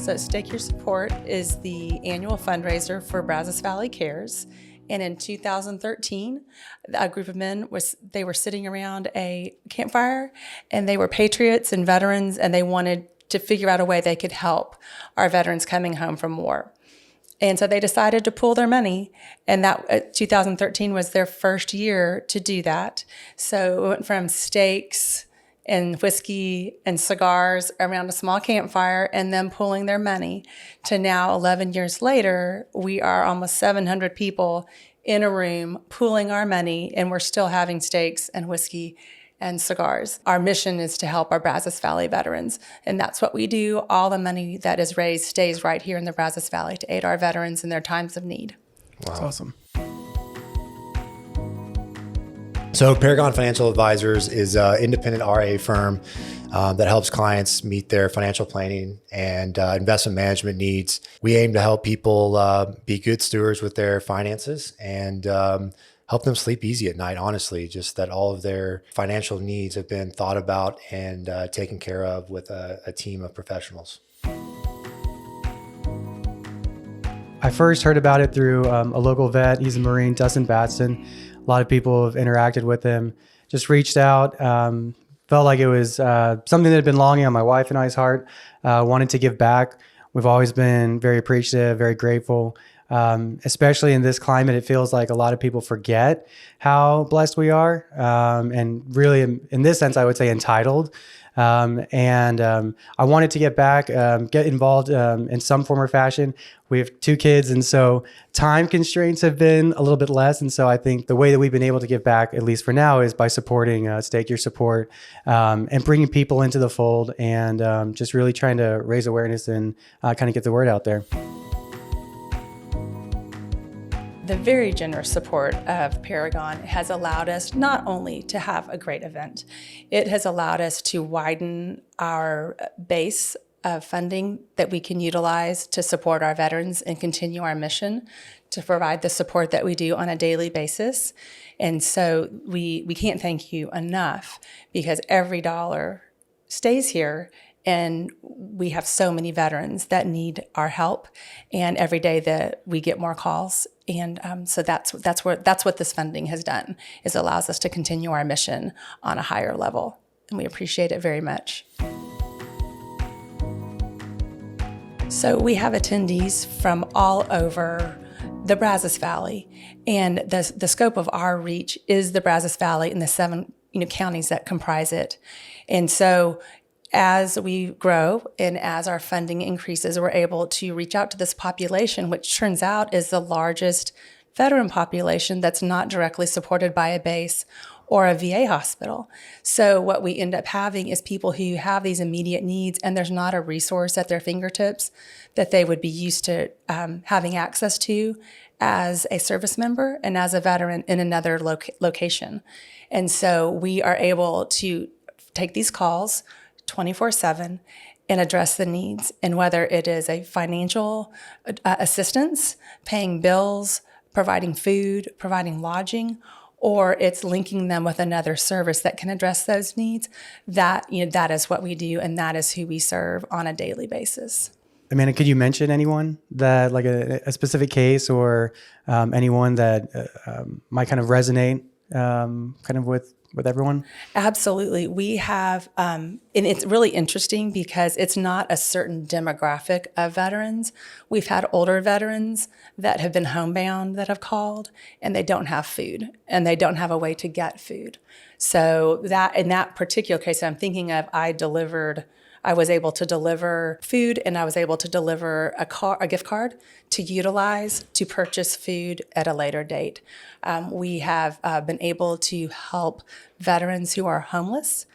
So Stake Your Support is the annual fundraiser for Brazos Valley Cares. And in 2013, a group of men they were sitting around a campfire, and they were patriots and veterans, and they wanted to figure out a way they could help our veterans coming home from war. And so they decided to pool their money, and that 2013 was their first year to do that. So it went from steaks and whiskey and cigars around a small campfire and them pooling their money to now 11 years later, we are almost 700 people in a room pooling our money, and we're still having steaks and whiskey and cigars. Our mission is to help our Brazos Valley veterans, and that's what we do. All the money that is raised stays right here in the Brazos Valley to aid our veterans in their times of need. Wow. That's awesome. So Paragon Financial Advisors is an independent RA firm that helps clients meet their financial planning and investment management needs. We aim to help people be good stewards with their finances and help them sleep easy at night, honestly, just that all of their financial needs have been thought about and taken care of with a team of professionals. I first heard about it through a local vet. He's a Marine, Dustin Batson. A lot of people have interacted with him, just reached out, felt like it was something that had been longing on my wife and I's heart, wanted to give back. We've always been very appreciative, very grateful, especially in this climate. It feels like a lot of people forget how blessed we are, and really in this sense, I would say entitled. I wanted to get back, get involved in some form or fashion. We have 2 kids, and so time constraints have been a little bit less. And so I think the way that we've been able to give back, at least for now, is by supporting Stake Your Support, and bringing people into the fold, and just really trying to raise awareness and kind of get the word out there. The very generous support of Paragon has allowed us not only to have a great event, it has allowed us to widen our base of funding that we can utilize to support our veterans and continue our mission to provide the support that we do on a daily basis. And so we can't thank you enough, because every dollar stays here. And we have so many veterans that need our help, and every day that we get more calls. And so that's what this funding has done, is allows us to continue our mission on a higher level, and we appreciate it very much. So we have attendees from all over the Brazos Valley, and the scope of our reach is the Brazos Valley and the 7 counties that comprise it. And so as we grow and as our funding increases, we're able to reach out to this population, which turns out is the largest veteran population that's not directly supported by a base or a VA hospital. So what we end up having is people who have these immediate needs, and there's not a resource at their fingertips that they would be used to having access to as a service member and as a veteran in another location. And so we are able to take these calls 24/7 and address the needs. And whether it is a financial assistance, paying bills, providing food, providing lodging, or it's linking them with another service that can address those needs, that is what we do, and that is who we serve on a daily basis. Amanda, could you mention anyone that, like a specific case, or anyone that might kind of resonate kind of with everyone? Absolutely. We have, and it's really interesting because it's not a certain demographic of veterans. We've had older veterans that have been homebound that have called, and they don't have food, and they don't have a way to get food. So that in that particular case I'm thinking of, I was able to deliver food, and I was able to deliver a gift card to utilize to purchase food at a later date. We have been able to help veterans who are homeless,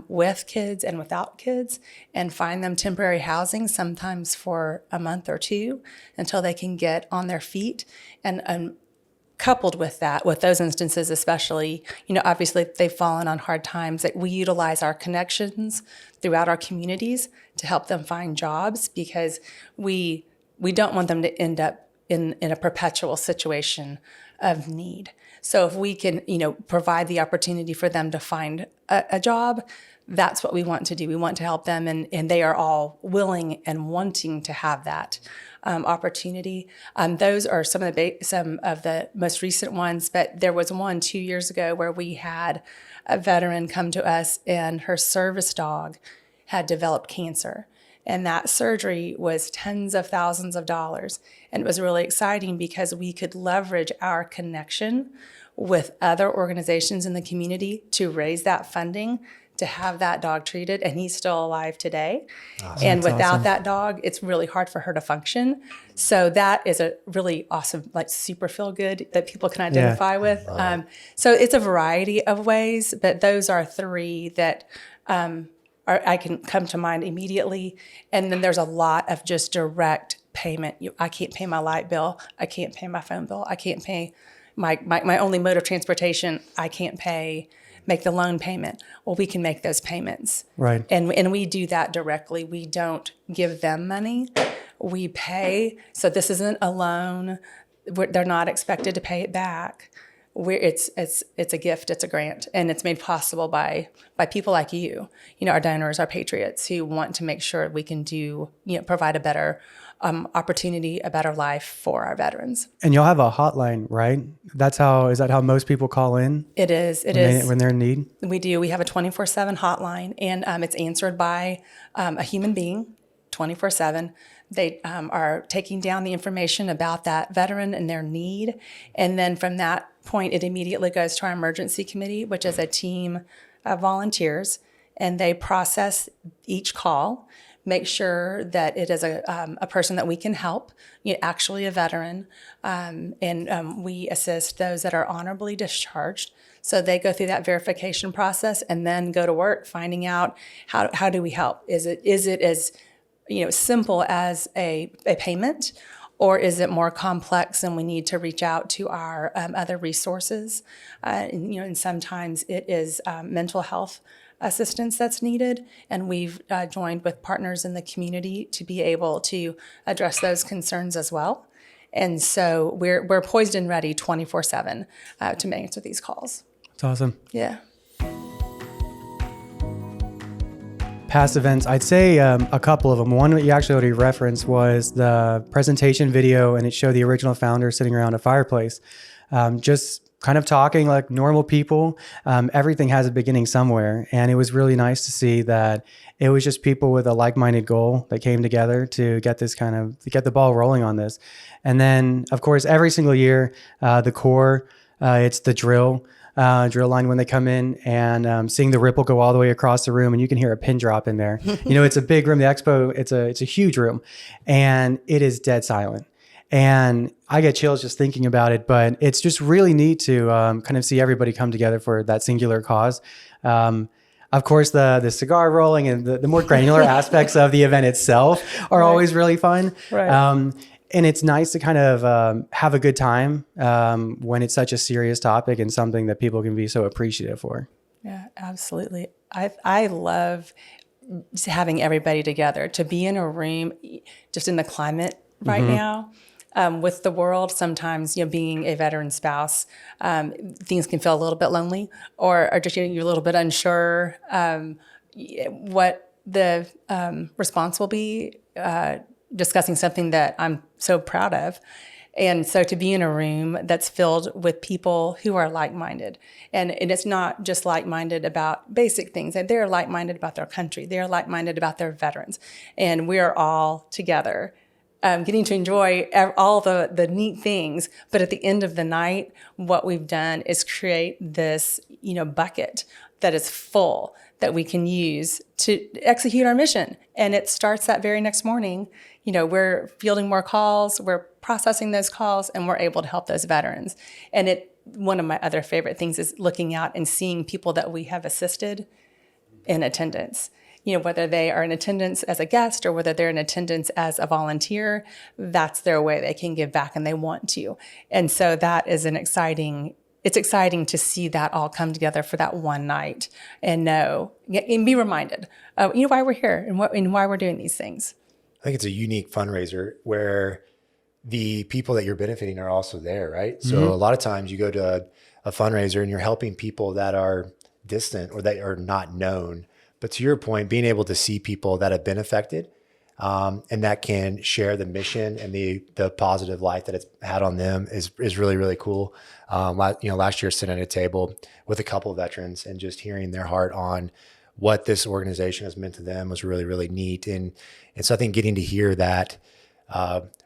with kids and without kids, and find them temporary housing, sometimes for a month or 2, until they can get on their feet. And coupled with that, with those instances especially, obviously they've fallen on hard times, that we utilize our connections throughout our communities to help them find jobs, because we don't want them to end up in a perpetual situation of need. So if we can, provide the opportunity for them to find a job, that's what we want to do. We want to help them, and they are all willing and wanting to have that opportunity. Those are some of the most recent ones, but there was one 2 years ago where we had a veteran come to us, and her service dog had developed cancer. And that surgery was tens of thousands of dollars. And it was really exciting because we could leverage our connection with other organizations in the community to raise that funding to have that dog treated. And he's still alive today. Awesome. And That's without awesome. that dog, it's really hard for her to function. So that is a really awesome, super feel good that people can identify with. So it's a variety of ways, but those are three that I can come to mind immediately. And then there's a lot of just direct payment. I can't pay my light bill. I can't pay my phone bill. I can't pay my only mode of transportation. I can't make the loan payment. Well, we can make those payments. Right. And we do that directly. We don't give them money. We pay. So this isn't a loan. They're not expected to pay it back. It's a gift, it's a grant, and it's made possible by people like you, our donors, our patriots who want to make sure we can provide a better opportunity, a better life for our veterans. And you'll have a hotline, right? Is that how most people call in? It is. When they're in need? We do. We have a 24/7 hotline, and it's answered by a human being 24/7. They are taking down the information about that veteran and their need. And then from that point, it immediately goes to our emergency committee, which is a team of volunteers. And they process each call, make sure that it is a person that we can help, actually a veteran. And we assist those that are honorably discharged. So they go through that verification process and then go to work finding out how do we help? Is it as simple as a payment, or is it more complex and we need to reach out to our other resources? And sometimes it is mental health assistance that's needed, and we've joined with partners in the community to be able to address those concerns as well. And so we're poised and ready 24/7 to answer these calls. That's awesome. Yeah. Past events, I'd say a couple of them. One that you actually already referenced was the presentation video, and it showed the original founder sitting around a fireplace, just kind of talking like normal people. Everything has a beginning somewhere, and it was really nice to see that it was just people with a like-minded goal that came together to get the ball rolling on this. And then, of course, every single year, the core, it's the drill line when they come in, and seeing the ripple go all the way across the room, and you can hear a pin drop in there. It's a big room. The expo, it's a huge room, and it is dead silent. And I get chills just thinking about it, but it's just really neat to kind of see everybody come together for that singular cause. Of course, the cigar rolling and the more granular aspects of the event itself are always really fun. Right. And it's nice to kind of have a good time when it's such a serious topic and something that people can be so appreciative for. Yeah, absolutely. I love having everybody together, to be in a room, just in the climate right now. With the world, sometimes, being a veteran spouse, things can feel a little bit lonely, or just you're a little bit unsure what the response will be, discussing something that I'm so proud of. And so to be in a room that's filled with people who are like-minded, and it's not just like-minded about basic things, and they're like-minded about their country, they're like-minded about their veterans, and we are all together getting to enjoy all the neat things. But at the end of the night, what we've done is create this, bucket that is full that we can use to execute our mission. And it starts that very next morning. We're fielding more calls, we're processing those calls, and we're able to help those veterans. And one of my other favorite things is looking out and seeing people that we have assisted in attendance. Whether they are in attendance as a guest or whether they're in attendance as a volunteer, that's their way they can give back, and they want to. And so that is it's exciting to see that all come together for that one night and be reminded of, why we're here and why we're doing these things. I think it's a unique fundraiser where the people that you're benefiting are also there, right? So a lot of times you go to a fundraiser and you're helping people that are distant or that are not known. But to your point, being able to see people that have been affected, and that can share the mission and the positive light that it's had on them is really, really cool. Last year sitting at a table with a couple of veterans and just hearing their heart on what this organization has meant to them was really, really neat. And so I think getting to hear that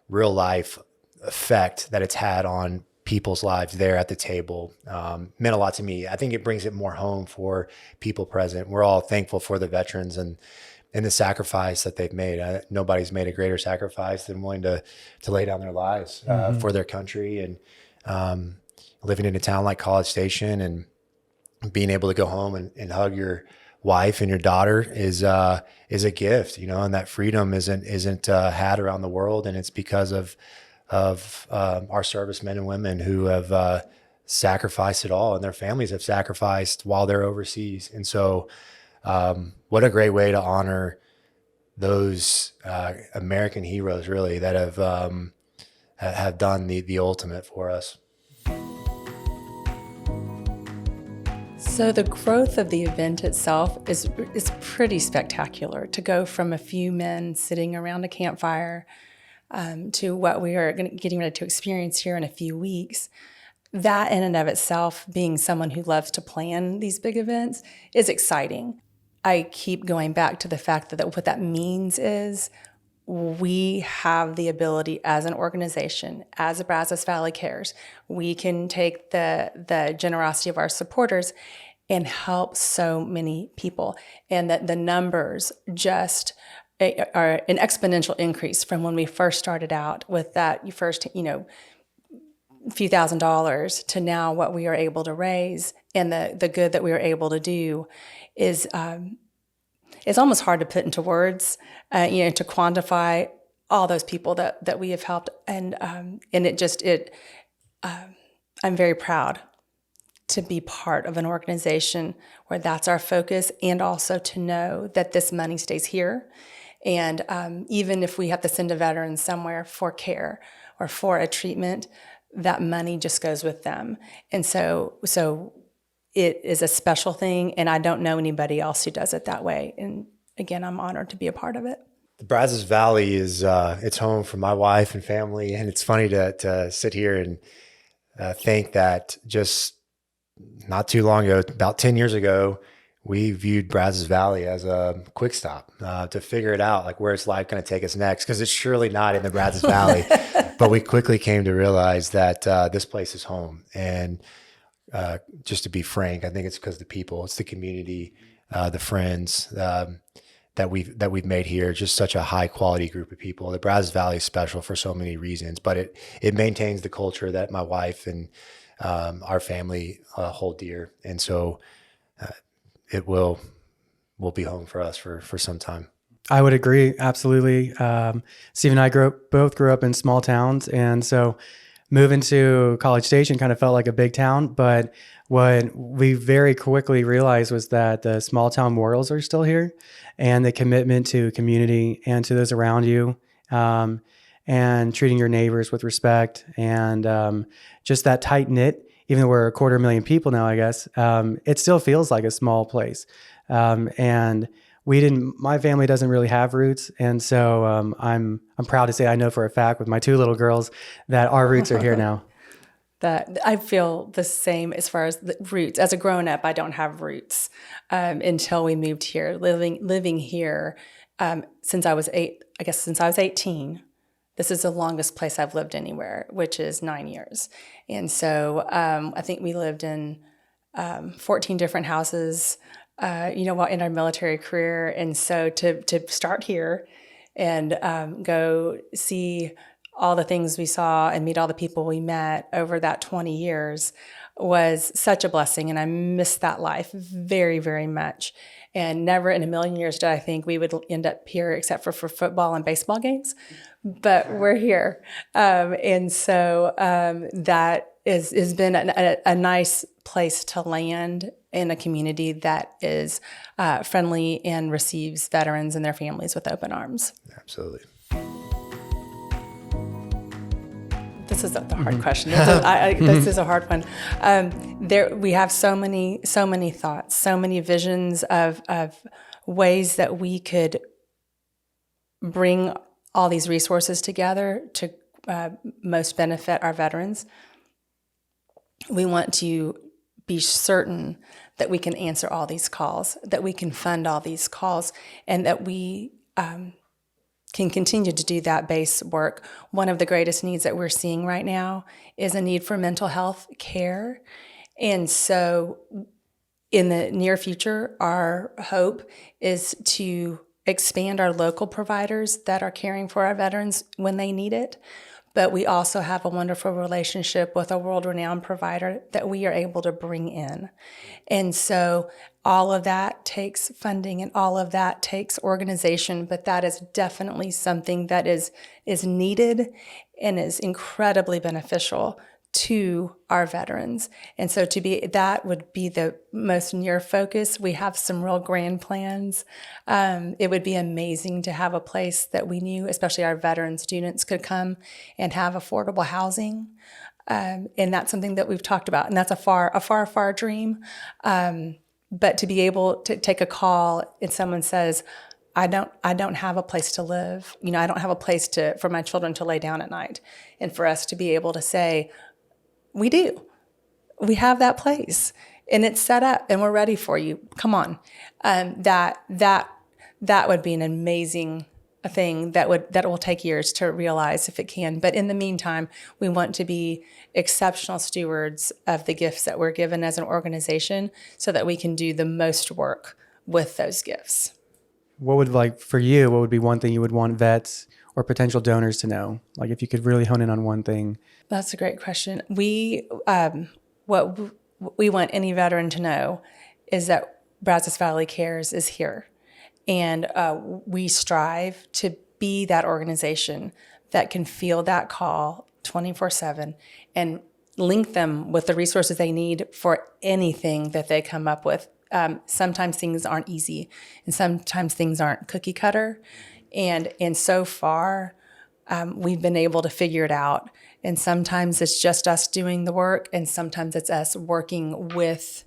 real life effect that it's had on people's lives there at the table meant a lot to me. I think it brings it more home for people present. We're all thankful for the veterans and the sacrifice that they've made. Nobody's made a greater sacrifice than willing to lay down their lives for their country. And living in a town like College Station and being able to go home and hug your wife and your daughter is a gift, and that freedom isn't had around the world. And it's because of our servicemen and women who have sacrificed it all, and their families have sacrificed while they're overseas. And so what a great way to honor those American heroes, really, that have done the ultimate for us. So the growth of the event itself is pretty spectacular. To go from a few men sitting around a campfire to what we are getting ready to experience here in a few weeks, that in and of itself, being someone who loves to plan these big events, is exciting. I keep going back to the fact that what that means is we have the ability as an organization, as a Brazos Valley Cares, we can take the generosity of our supporters and help so many people. And that the numbers just are an exponential increase from when we first started out with that first, few $1,000s to now what we are able to raise and the good that we are able to do is it's almost hard to put into words, to quantify all those people that we have helped. And I'm very proud to be part of an organization where that's our focus, and also to know that this money stays here. And even if we have to send a veteran somewhere for care or for a treatment, that money just goes with them. And so it is a special thing, and I don't know anybody else who does it that way. And again, I'm honored to be a part of it. The Brazos Valley is it's home for my wife and family, and it's funny to sit here and think that just not too long ago, about 10 years ago, we viewed Brazos Valley as a quick stop to figure it out, like where's life going to take us next? Because it's surely not in the Brazos Valley. But we quickly came to realize that this place is home. And just to be frank, I think it's because the people, it's the community, the friends that we've made here. Just such a high quality group of people. The Brazos Valley is special for so many reasons, but it maintains the culture that my wife and our family hold dear. And so it will be home for us for some time. I would agree. Absolutely. Steve and I both grew up in small towns. And so moving to College Station kind of felt like a big town. But what we very quickly realized was that the small town morals are still here, and the commitment to community and to those around you, and treating your neighbors with respect, and just that tight knit. Even though we're 250,000 people now, I guess, it still feels like a small place. And my family doesn't really have roots. And so I'm proud to say I know for a fact with my 2 little girls that our roots are here now. That I feel the same as far as the roots. As a grown-up, I don't have roots until we moved here. Living here since I was 18. This is the longest place I've lived anywhere, which is 9 years. And so I think we lived in 14 different houses, while in our military career. And so to start here and go see all the things we saw and meet all the people we met over that 20 years was such a blessing. And I miss that life very, very much. And never in a million years did I think we would end up here except for football and baseball games. But we're here. And so that has been a nice place to land in a community that is friendly and receives veterans and their families with open arms. Absolutely. This this is the hard question. This is a hard one. We have so many thoughts, so many visions of ways that we could bring all these resources together to most benefit our veterans. We want to be certain that we can answer all these calls, that we can fund all these calls, and that we can continue to do that base work. One of the greatest needs that we're seeing right now is a need for mental health care. And so in the near future, our hope is to expand our local providers that are caring for our veterans when they need it. But we also have a wonderful relationship with a world-renowned provider that we are able to bring in. And so all of that takes funding and all of that takes organization, but that is definitely something that is needed and is incredibly beneficial to our veterans. And so that would be the most near focus. We have some real grand plans. It would be amazing to have a place that we knew, especially our veteran students, could come and have affordable housing. And that's something that we've talked about. And that's a far dream. But to be able to take a call and someone says, I don't have a place to live. I don't have a place for my children to lay down at night. And for us to be able to say, we do. We have that place, and it's set up, and we're ready for you. Come on, that would be an amazing thing that will take years to realize if it can. But in the meantime, we want to be exceptional stewards of the gifts that we're given as an organization, so that we can do the most work with those gifts. What would be one thing you would want vets or potential donors to know? Like if you could really hone in on one thing. That's a great question. What we want any veteran to know is that Brazos Valley Cares is here. And we strive to be that organization that can feel that call 24/7 and link them with the resources they need for anything that they come up with. Sometimes things aren't easy, and sometimes things aren't cookie cutter. And so far, we've been able to figure it out. And sometimes it's just us doing the work, and sometimes it's us working with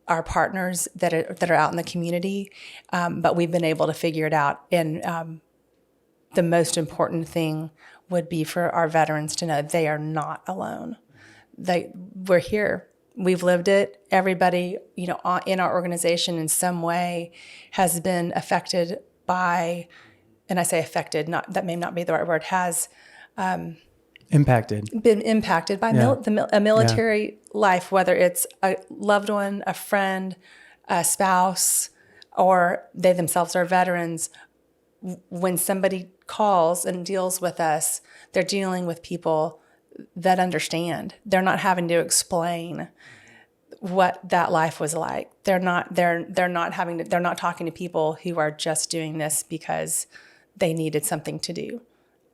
our partners that are out in the community. But we've been able to figure it out. And the most important thing would be for our veterans to know they are not alone. We're here. We've lived it. Everybody, in our organization in some way has been affected by, and I say affected, that may not be the right word, has been impacted by a military life, whether it's a loved one, a friend, a spouse, or they themselves are veterans. When somebody calls and deals with us, they're dealing with people that understand. They're not having to explain what that life was like. They're not talking to people who are just doing this because they needed something to do.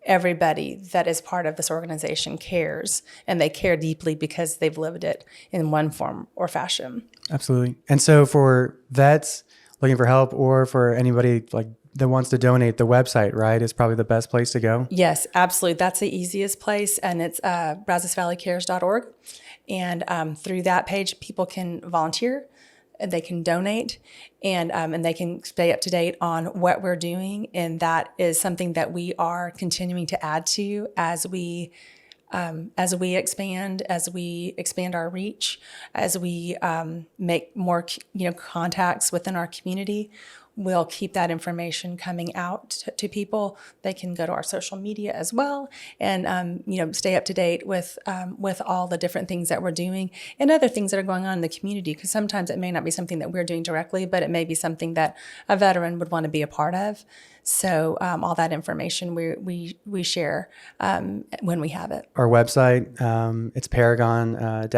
Everybody that is part of this organization cares, and they care deeply because they've lived it in one form or fashion. Absolutely. And so for vets looking for help, or for anybody that wants to donate, the website, right, is probably the best place to go? Yes, absolutely. That's the easiest place, and it's brazosvalleycares.org. And through that page, people can volunteer, they can donate, and they can stay up to date on what we're doing. And that is something that we are continuing to add to as we expand our reach, as we make more contacts within our community. We'll keep that information coming out to people. They can go to our social media as well, and stay up to date with all the different things that we're doing and other things that are going on in the community. Because sometimes it may not be something that we're doing directly, but it may be something that a veteran would want to be a part of. So all that information we share when we have it. Our website, it's Paragon-ADV,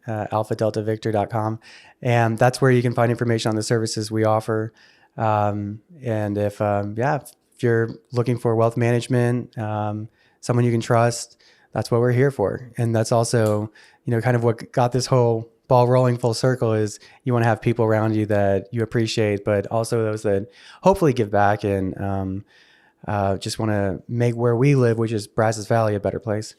alphadeltavictor.com. And that's where you can find information on the services we offer. And if you're looking for wealth management, someone you can trust, that's what we're here for. And that's also, kind of what got this whole ball rolling full circle, is you want to have people around you that you appreciate, but also those that hopefully give back and just want to make where we live, which is Brazos Valley, a better place.